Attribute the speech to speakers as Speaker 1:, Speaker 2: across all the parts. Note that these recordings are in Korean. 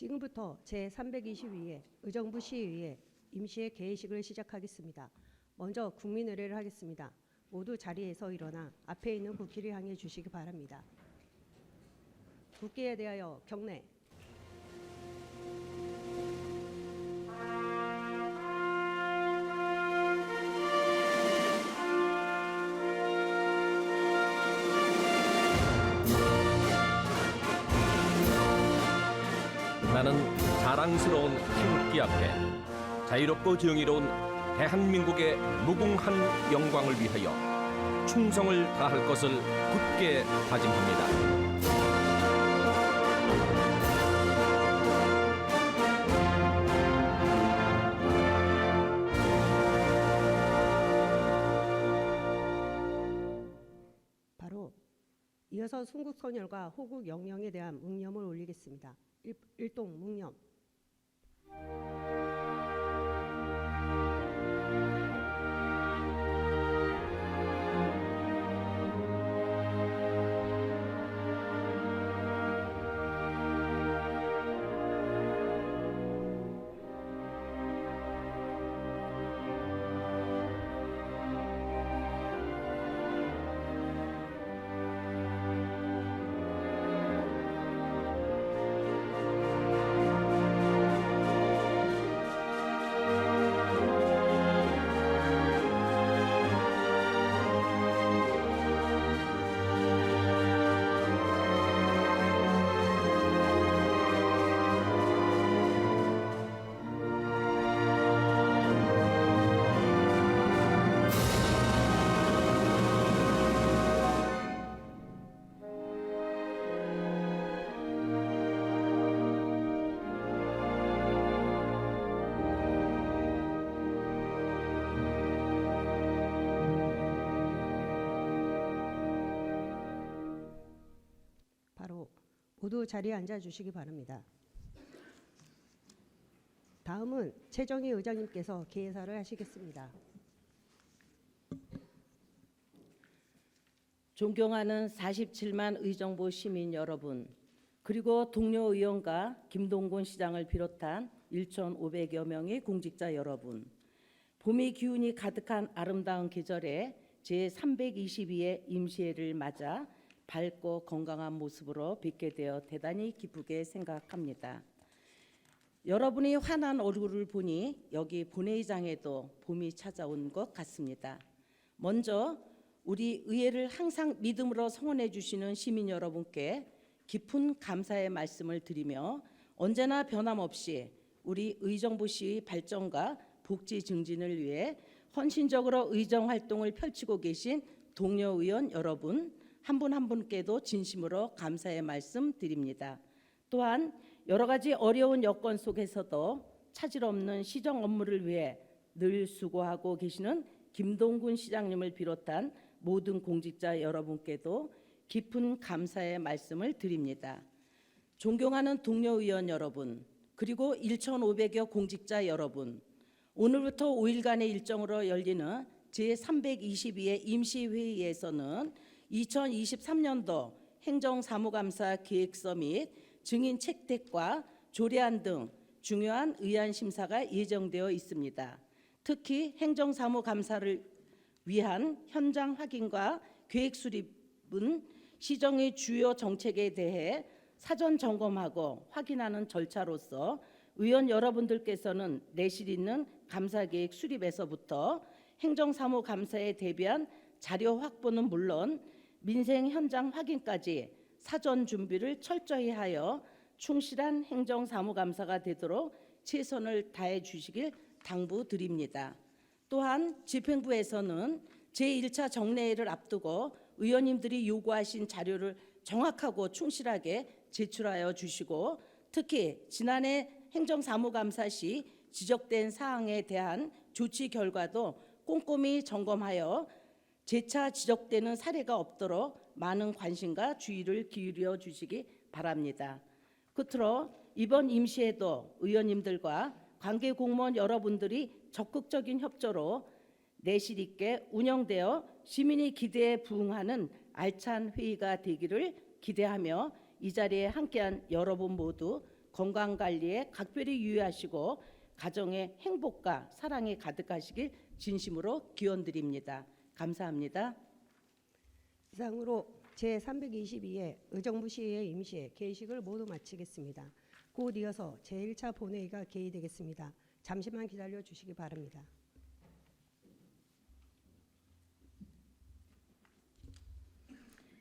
Speaker 1: 지금부터 제322회 의정부 시의회 임시회 개회식을 시작하겠습니다. 먼저 국민의례를 하겠습니다. 모두 자리에서 일어나 앞에 있는 국기를 향해 주시기 바랍니다. 국기에 대하여 경례.
Speaker 2: 나는 자랑스러운 태극기 앞에 자유롭고 정의로운 대한민국의 무궁한 영광을 위하여 충성을 다할 것을 굳게 다짐합니다.
Speaker 1: 바로 이어서 순국선열과 호국 영령에 대한 묵념을 올리겠습니다. 일동 묵념. 바로 모두 자리에 앉아 주시기 바랍니다. 다음은 최정희 의장님께서 개회사를 하시겠습니다.
Speaker 3: 존경하는 47만 의정부 시민 여러분, 그리고 동료 의원과 김동군 시장을 비롯한 1,500여 명의 공직자 여러분, 봄의 기운이 가득한 아름다운 계절에 제322회 임시회를 맞아 밝고 건강한 모습으로 뵙게 되어 대단히 기쁘게 생각합니다. 여러분의 환한 얼굴을 보니 여기 본회의장에도 봄이 찾아온 것 같습니다. 먼저 우리 의회를 항상 믿음으로 성원해 주시는 시민 여러분께 깊은 감사의 말씀을 드리며 언제나 변함없이 우리 의정부시의 발전과 복지 증진을 위해 헌신적으로 의정 활동을 펼치고 계신 동료 의원 여러분 한 분 한 분께도 진심으로 감사의 말씀 드립니다. 또한 여러 가지 어려운 여건 속에서도 차질 없는 시정 업무를 위해 늘 수고하고 계시는 김동군 시장님을 비롯한 모든 공직자 여러분께도 깊은 감사의 말씀을 드립니다. 존경하는 동료 의원 여러분, 그리고 1,500여 공직자 여러분, 오늘부터 5일간의 일정으로 열리는 제322회 임시회의에서는 2023년도 행정사무감사 계획서 및 증인 채택과 조례안 등 중요한 의안 심사가 예정되어 있습니다. 특히 행정사무감사를 위한 현장 확인과 계획 수립은 시정의 주요 정책에 대해 사전 점검하고 확인하는 절차로서 의원 여러분들께서는 내실 있는 감사계획 수립에서부터 행정사무감사에 대비한 자료 확보는 물론 민생 현장 확인까지 사전 준비를 철저히 하여 충실한 행정사무감사가 되도록 최선을 다해 주시길 당부드립니다. 또한 집행부에서는 제1차 정례회를 앞두고 의원님들이 요구하신 자료를 정확하고 충실하게 제출하여 주시고 특히 지난해 행정사무감사 시 지적된 사항에 대한 조치 결과도 꼼꼼히 점검하여 재차 지적되는 사례가 없도록 많은 관심과 주의를 기울여 주시기 바랍니다. 끝으로 이번 임시회도 의원님들과 관계 공무원 여러분들이 적극적인 협조로 내실 있게 운영되어 시민의 기대에 부응하는 알찬 회의가 되기를 기대하며 이 자리에 함께한 여러분 모두 건강 관리에 각별히 유의하시고 가정의 행복과 사랑이 가득하시길 진심으로 기원드립니다. 감사합니다.
Speaker 1: 이상으로 제322회 의정부 시의회 임시회 개의식을 모두 마치겠습니다. 곧 이어서 제1차 본회의가 개의되겠습니다. 잠시만 기다려 주시기 바랍니다.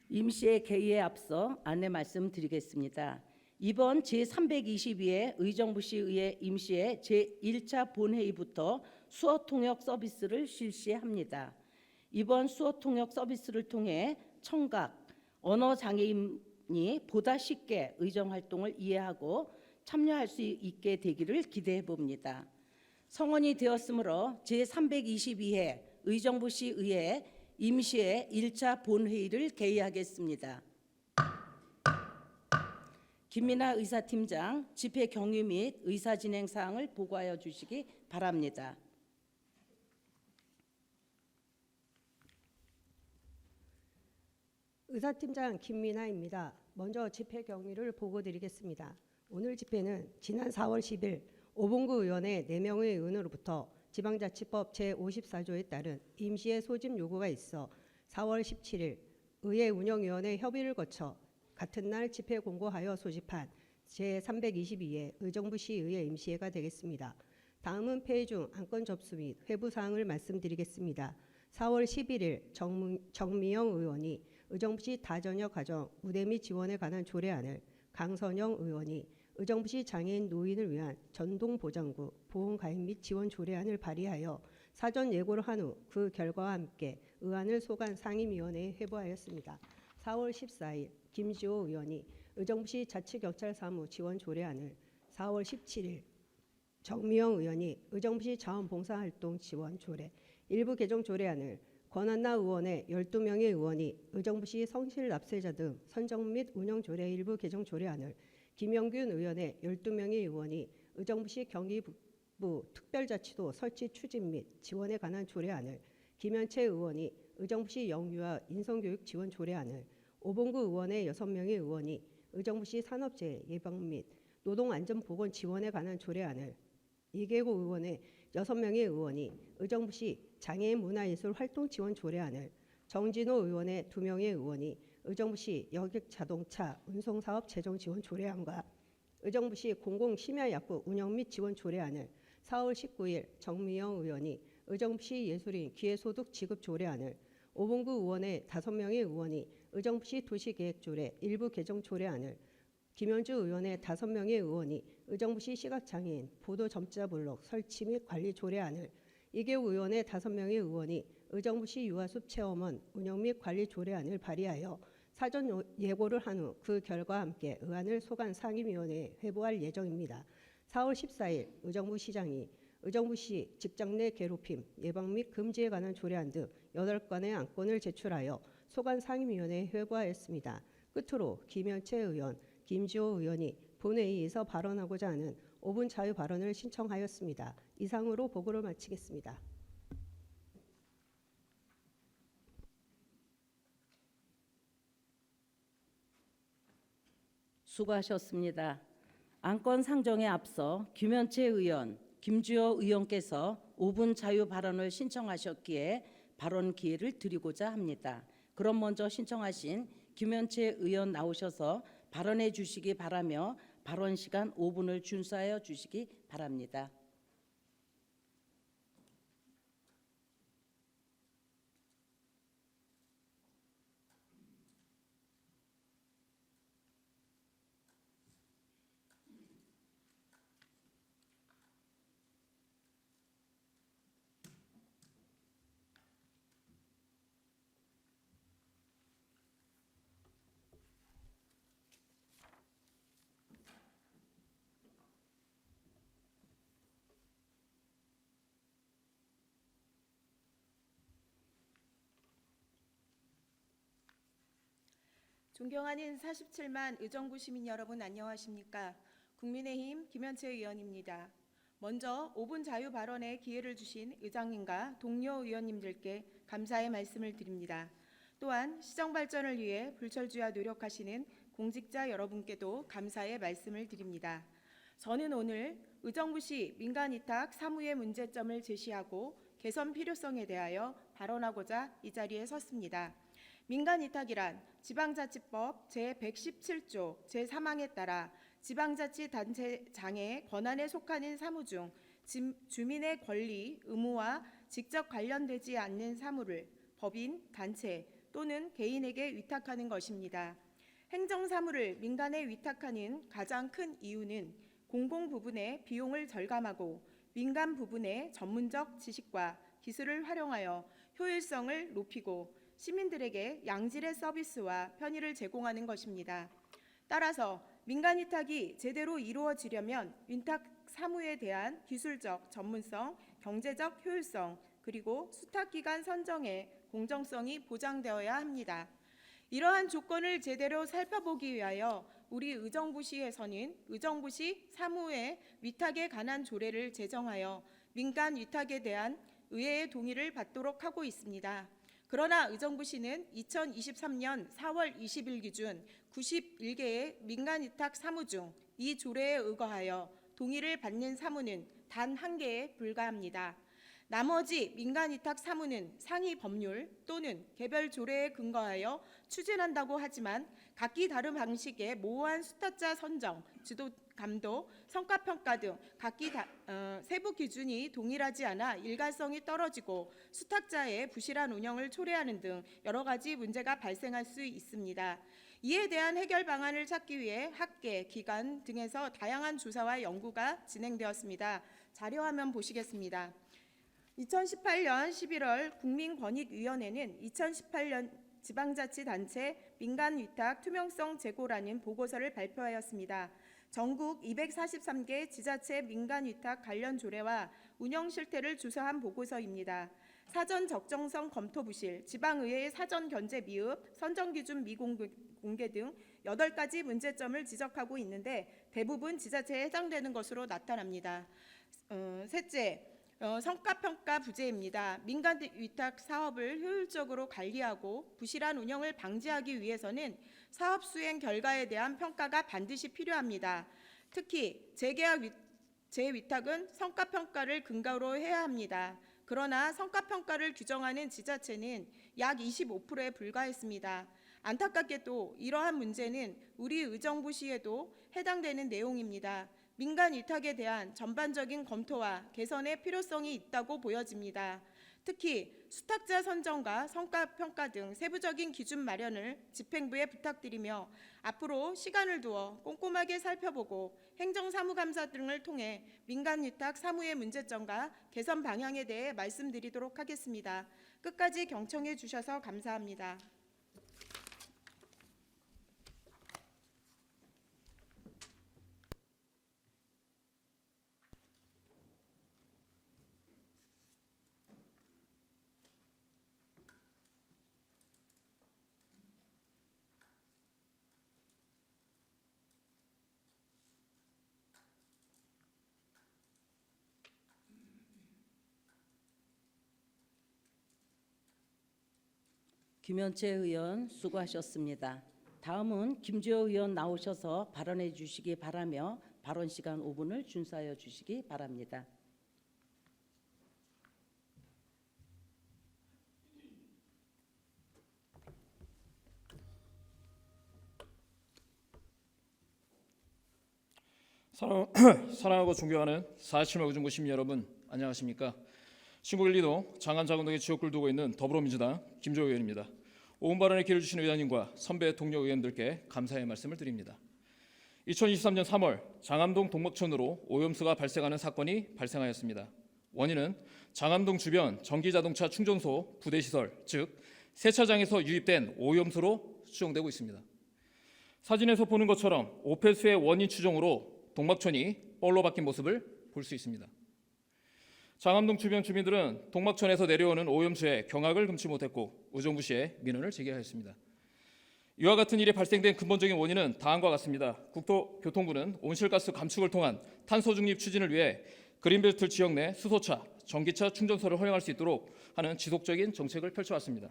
Speaker 3: 임시회 개의에 앞서 안내 말씀드리겠습니다. 이번 제322회 의정부시의회 임시회 제1차 본회의부터 수어통역 서비스를 실시합니다. 이번 수어통역 서비스를 통해 청각, 언어장애인이 보다 쉽게 의정활동을 이해하고 참여할 수 있게 되기를 기대해 봅니다. 성원이 되었으므로 제322회 의정부시의회 임시회 1차 본회의를 개의하겠습니다. 김민아 의사팀장 집회 경위 및 의사 진행 사항을 보고하여 주시기 바랍니다.
Speaker 1: 의사팀장 김민아입니다. 먼저 집회 경위를 보고드리겠습니다. 오늘 집회는 지난 4월 10일 오봉구 의원회 4명의 의원으로부터 지방자치법 제54조에 따른 임시회 소집 요구가 있어 4월 17일 의회 운영위원회 협의를 거쳐 같은 날 집회 공고하여 소집한 제322회 의정부시의회 임시회가 되겠습니다. 다음은 폐의 중 안건 접수 및 회부 사항을 말씀드리겠습니다. 4월 11일 정미영 의원이 의정부시 다전역 가정 우대 및 지원에 관한 조례안을, 강선영 의원이 의정부시 장애인 노인을 위한 전동보장구 보험가입 및 지원 조례안을 발의하여 사전 예고를 한 후 그 결과와 함께 의안을 소관 상임위원회에 회부하였습니다. 4월 14일 김지호 의원이 의정부시 자치경찰사무 지원 조례안을, 4월 17일 정미영 의원이 의정부시 자원봉사활동 지원 조례 일부 개정 조례안을, 권한나 의원의 12명의 의원이 의정부시 성실 납세자 등 선정 및 운영 조례 일부 개정 조례안을, 김영균 의원의 12명의 의원이 의정부시 경기북부 특별자치도 설치 추진 및 지원에 관한 조례안을, 김현채 의원이 의정부시 영유아 인성교육 지원 조례안을, 오봉구 의원의 6명의 의원이 의정부시 산업재해 예방 및 노동안전보건 지원에 관한 조례안을, 이계고 의원의 6명의 의원이 의정부시 장애인 문화예술 활동 지원 조례안을, 정진호 의원의 2명의 의원이 의정부시 여객자동차 운송사업 재정 지원 조례안과 의정부시 공공심야약국 운영 및 지원 조례안을, 4월 19일 정미영 의원이 의정부시 예술인 기회소득 지급 조례안을, 오봉구 의원의 5명의 의원이 의정부시 도시계획조례 일부 개정 조례안을, 김현주 의원의 5명의 의원이 의정부시 시각장애인 보도점자 블록 설치 및 관리 조례안을, 이계우 의원의 5명의 의원이 의정부시 유아숲 체험원 운영 및 관리 조례안을 발의하여 사전 예고를 한 후 그 결과와 함께 의안을 소관 상임위원회에 회부할 예정입니다. 4월 14일 의정부시장이 의정부시 직장 내 괴롭힘 예방 및 금지에 관한 조례안 등 8건의 안건을 제출하여 소관 상임위원회에 회부하였습니다. 끝으로 김현채 의원, 김지호 의원이 본회의에서 발언하고자 하는 5분 자유 발언을 신청하였습니다. 이상으로 보고를 마치겠습니다.
Speaker 3: 수고하셨습니다. 안건 상정에 앞서 김현채 의원, 김주호 의원께서 5분 자유 발언을 신청하셨기에 발언 기회를 드리고자 합니다. 그럼 먼저 신청하신 김현채 의원 나오셔서 발언해 주시기 바라며 발언 시간 5분을 준수하여 주시기 바랍니다.
Speaker 4: 존경하는 47만 의정부 시민 여러분 안녕하십니까? 국민의힘 김현채 의원입니다. 먼저 5분 자유 발언의 기회를 주신 의장님과 동료 의원님들께 감사의 말씀을 드립니다. 또한 시정 발전을 위해 불철주야 노력하시는 공직자 여러분께도 감사의 말씀을 드립니다. 저는 오늘 의정부시 민간위탁 사무의 문제점을 제시하고 개선 필요성에 대하여 발언하고자 이 자리에 섰습니다. 민간위탁이란 지방자치법 제117조 제3항에 따라 지방자치단체장의 권한에 속하는 사무 중 주민의 권리, 의무와 직접 관련되지 않는 사무를 법인, 단체 또는 개인에게 위탁하는 것입니다. 행정사무를 민간에 위탁하는 가장 큰 이유는 공공 부분의 비용을 절감하고 민간 부분의 전문적 지식과 기술을 활용하여 효율성을 높이고 시민들에게 양질의 서비스와 편의를 제공하는 것입니다. 따라서 민간 위탁이 제대로 이루어지려면 위탁 사무에 대한 기술적 전문성, 경제적 효율성, 그리고 수탁기간 선정의 공정성이 보장되어야 합니다. 이러한 조건을 제대로 살펴보기 위하여 우리 의정부시에서는 의정부시 사무의 위탁에 관한 조례를 제정하여 민간 위탁에 대한 의회의 동의를 받도록 하고 있습니다. 그러나 의정부시는 2023년 4월 20일 기준 91개의 민간 위탁 사무 중 이 조례에 의거하여 동의를 받는 사무는 단 1개에 불과합니다. 나머지 민간 위탁 사무는 상위 법률 또는 개별 조례에 근거하여 추진한다고 하지만 각기 다른 방식의 모호한 수탁자 선정, 지도 감독, 성과평가 등 각기 세부 기준이 동일하지 않아 일관성이 떨어지고 수탁자의 부실한 운영을 초래하는 등 여러 가지 문제가 발생할 수 있습니다. 이에 대한 해결 방안을 찾기 위해 학계, 기관 등에서 다양한 조사와 연구가 진행되었습니다. 자료화면 보시겠습니다. 2018년 11월 국민권익위원회는 2018년 지방자치단체 민간위탁 투명성 제고라는 보고서를 발표하였습니다. 전국 243개 지자체 민간위탁 관련 조례와 운영 실태를 조사한 보고서입니다. 사전 적정성 검토 부실, 지방의회의 사전 견제 미흡, 선정 기준 미공개 등 8가지 문제점을 지적하고 있는데 대부분 지자체에 해당되는 것으로 나타납니다. 셋째, 성과평가 부재입니다. 민간 위탁 사업을 효율적으로 관리하고 부실한 운영을 방지하기 위해서는 사업 수행 결과에 대한 평가가 반드시 필요합니다. 특히 재계약 재위탁은 성과평가를 근거로 해야 합니다. 그러나 성과평가를 규정하는 지자체는 약 25%에 불과했습니다. 안타깝게도 이러한 문제는 우리 의정부시에도 해당되는 내용입니다. 민간 위탁에 대한 전반적인 검토와 개선의 필요성이 있다고 보여집니다. 특히 수탁자 선정과 성과평가 등 세부적인 기준 마련을 집행부에 부탁드리며 앞으로 시간을 두어 꼼꼼하게 살펴보고 행정사무감사 등을 통해 민간위탁 사무의 문제점과 개선 방향에 대해 말씀드리도록 하겠습니다. 끝까지 경청해 주셔서 감사합니다.
Speaker 3: 김현채 의원 수고하셨습니다. 다음은 김주호 의원 나오셔서 발언해 주시기 바라며 발언 시간 5분을 준수하여 주시기 바랍니다.
Speaker 5: 사랑하고 존경하는 47만 의정부 시민 여러분, 안녕하십니까? 신곡 1, 2도 장안자금동에 지역구를 두고 있는 더불어민주당 김주호 의원입니다. 5분 발언에 기회를 주신 의원님과 선배 동료 의원들께 감사의 말씀을 드립니다. 2023년 3월 장암동 동막천으로 오염수가 발생하는 사건이 발생하였습니다. 원인은 장암동 주변 전기자동차 충전소 부대시설, 즉 세차장에서 유입된 오염수로 추정되고 있습니다. 사진에서 보는 것처럼 오폐수의 원인 추정으로 동막천이 뻘로 바뀐 모습을 볼 수 있습니다. 장암동 주변 주민들은 동막천에서 내려오는 오염수에 경악을 금치 못했고 의정부시에 민원을 제기하였습니다. 이와 같은 일이 발생된 근본적인 원인은 다음과 같습니다. 국토교통부는 온실가스 감축을 통한 탄소 중립 추진을 위해 그린벨트 지역 내 수소차, 전기차 충전소를 허용할 수 있도록 하는 지속적인 정책을 펼쳐왔습니다.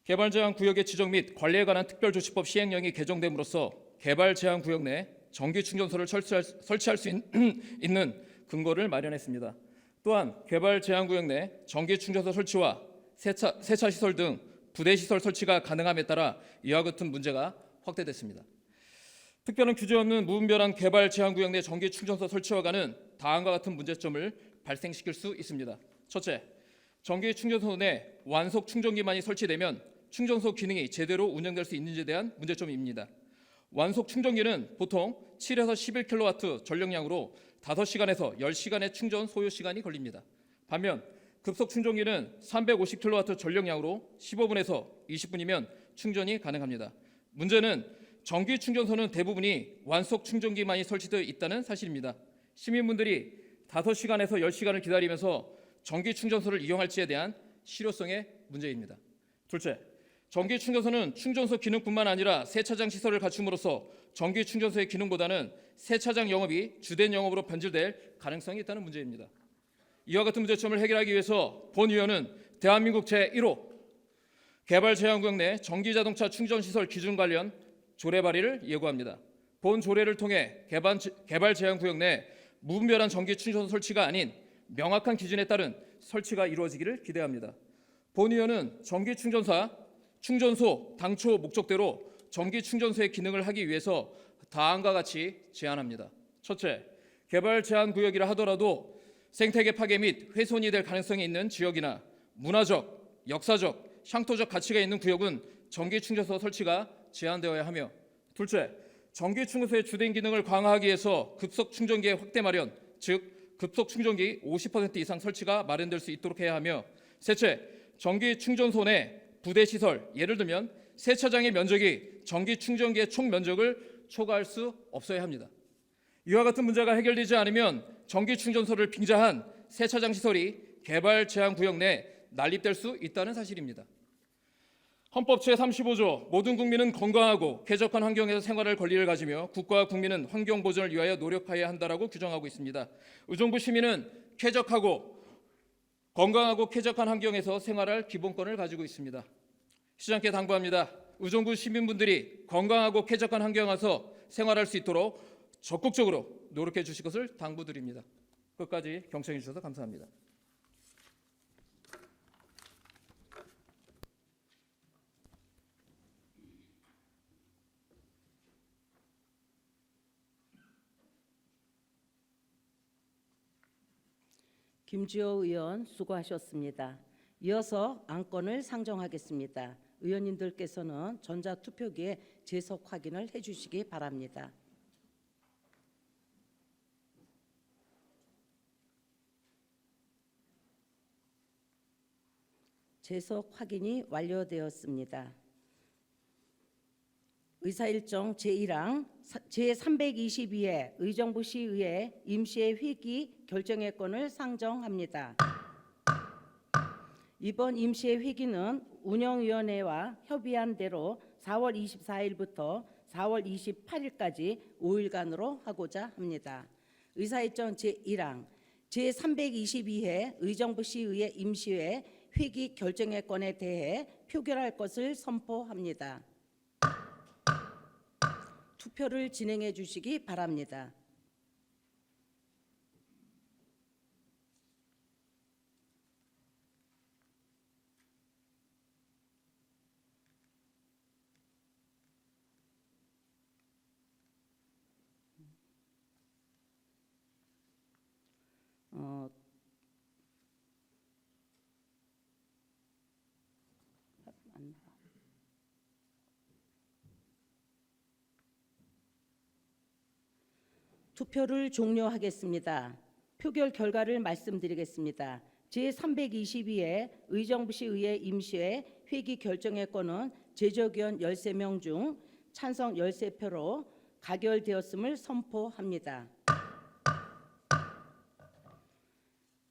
Speaker 5: 개발제한구역의 지정 및 관리에 관한 특별조치법 시행령이 개정됨으로써 개발제한구역 내 전기충전소를 설치할 수 있는 근거를 마련했습니다. 또한 개발제한구역 내 전기충전소 설치와 세차시설 등 부대시설 설치가 가능함에 따라 이와 같은 문제가 확대됐습니다. 특별한 규제 없는 무분별한 개발제한구역 내 전기충전소 설치와 관한 다음과 같은 문제점을 발생시킬 수 있습니다. 첫째, 전기충전소 내 완속 충전기만이 설치되면 충전소 기능이 제대로 운영될 수 있는지에 대한 문제점입니다. 완속 충전기는 보통 7에서 11kW 전력량으로 5시간에서 10시간의 충전 소요 시간이 걸립니다. 반면 급속 충전기는 350kW 전력량으로 15분에서 20분이면 충전이 가능합니다. 문제는 전기 충전소는 대부분이 완속 충전기만이 설치되어 있다는 사실입니다. 시민분들이 5시간에서 10시간을 기다리면서 전기 충전소를 이용할지에 대한 실효성의 문제입니다. 둘째, 전기 충전소는 충전소 기능뿐만 아니라 세차장 시설을 갖춤으로써 전기 충전소의 기능보다는 세차장 영업이 주된 영업으로 변질될 가능성이 있다는 문제입니다. 이와 같은 문제점을 해결하기 위해서 본 의원은 대한민국 제1호 개발제한구역 내 전기자동차 충전시설 기준 관련 조례 발의를 예고합니다. 본 조례를 통해 개발제한구역 내 무분별한 전기충전소 설치가 아닌 명확한 기준에 따른 설치가 이루어지기를 기대합니다. 본 의원은 충전소 당초 목적대로 전기충전소의 기능을 하기 위해서 다음과 같이 제안합니다. 첫째, 개발제한구역이라 하더라도 생태계 파괴 및 훼손이 될 가능성이 있는 지역이나 문화적, 역사적, 향토적 가치가 있는 구역은 전기충전소 설치가 제한되어야 하며, 둘째, 전기충전소의 주된 기능을 강화하기 위해서 급속 충전기의 확대 마련, 즉 급속 충전기 50% 이상 설치가 마련될 수 있도록 해야 하며, 셋째, 전기충전소 내 부대시설, 예를 들면 세차장의 면적이 전기충전기의 총 면적을 초과할 수 없어야 합니다. 이와 같은 문제가 해결되지 않으면 전기충전소를 빙자한 세차장 시설이 개발제한구역 내 난립될 수 있다는 사실입니다. 헌법 제35조 모든 국민은 건강하고 쾌적한 환경에서 생활할 권리를 가지며 국가와 국민은 환경 보존을 위하여 노력해야 한다라고 규정하고 있습니다. 의정부 시민은 건강하고 쾌적한 환경에서 생활할 기본권을 가지고 있습니다. 시장께 당부합니다. 의정부 시민분들이 건강하고 쾌적한 환경에서 생활할 수 있도록 적극적으로 노력해 주실 것을 당부드립니다. 끝까지 경청해 주셔서 감사합니다.
Speaker 3: 김주호 의원 수고하셨습니다. 이어서 안건을 상정하겠습니다. 의원님들께서는 전자투표기에 재석 확인을 해주시기 바랍니다. 재석 확인이 완료되었습니다. 의사일정 제1항 제322회 의정부 시의회 임시회 회기 결정의 건을 상정합니다. 이번 임시회 회기는 운영위원회와 협의한 대로 4월 24일부터 4월 28일까지 5일간으로 하고자 합니다. 의사일정 제1항 제322회 의정부 시의회 임시회 회기 결정의 건에 대해 표결할 것을 선포합니다. 투표를 진행해 주시기 바랍니다. 투표를 종료하겠습니다. 표결 결과를 말씀드리겠습니다. 제322회 의정부시의회 임시회 회기 결정의 건은 제적의원 13명 중 찬성 13표로 가결되었음을 선포합니다.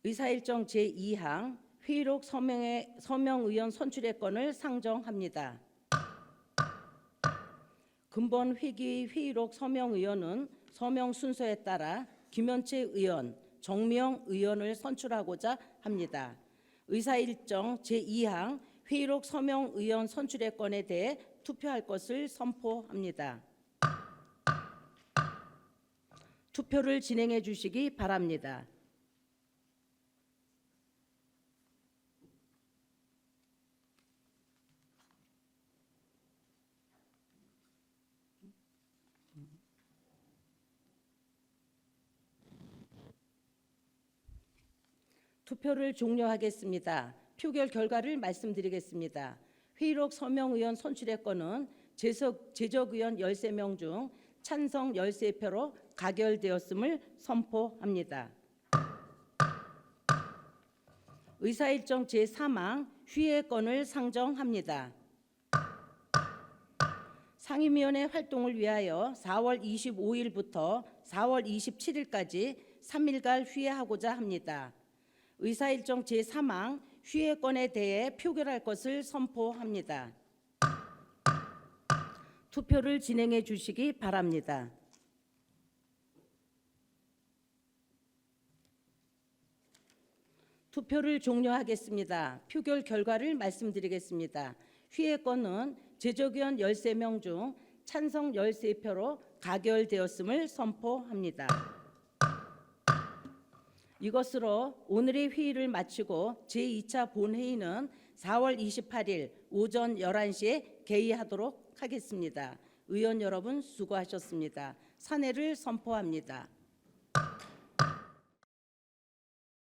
Speaker 3: 의사일정 제2항 회의록 서명 의원 선출의 건을 상정합니다. 근본 회기 회의록 서명 의원은 서명 순서에 따라 김현채 의원, 정미영 의원을 선출하고자 합니다. 의사일정 제2항 회의록 서명 의원 선출의 건에 대해 투표할 것을 선포합니다. 투표를 진행해 주시기 바랍니다. 투표를 종료하겠습니다. 표결 결과를 말씀드리겠습니다. 회의록 서명 의원 선출의 건은 제적 의원 13명 중 찬성 13표로 가결되었음을 선포합니다. 의사일정 제3항 휴의 건을 상정합니다. 상임위원회 활동을 위하여 4월 25일부터 4월 27일까지 3일간 휴회하고자 합니다. 의사일정 제3항 휴회 건에 대해 표결할 것을 선포합니다. 투표를 진행해 주시기 바랍니다. 투표를 종료하겠습니다. 표결 결과를 말씀드리겠습니다. 휴회 건은 제적의원 13명 중 찬성 13표로 가결되었음을 선포합니다. 이것으로 오늘의 회의를 마치고 제2차 본회의는 4월 28일 오전 11시에 개의하도록 하겠습니다. 의원 여러분 수고하셨습니다. 산회를 선포합니다.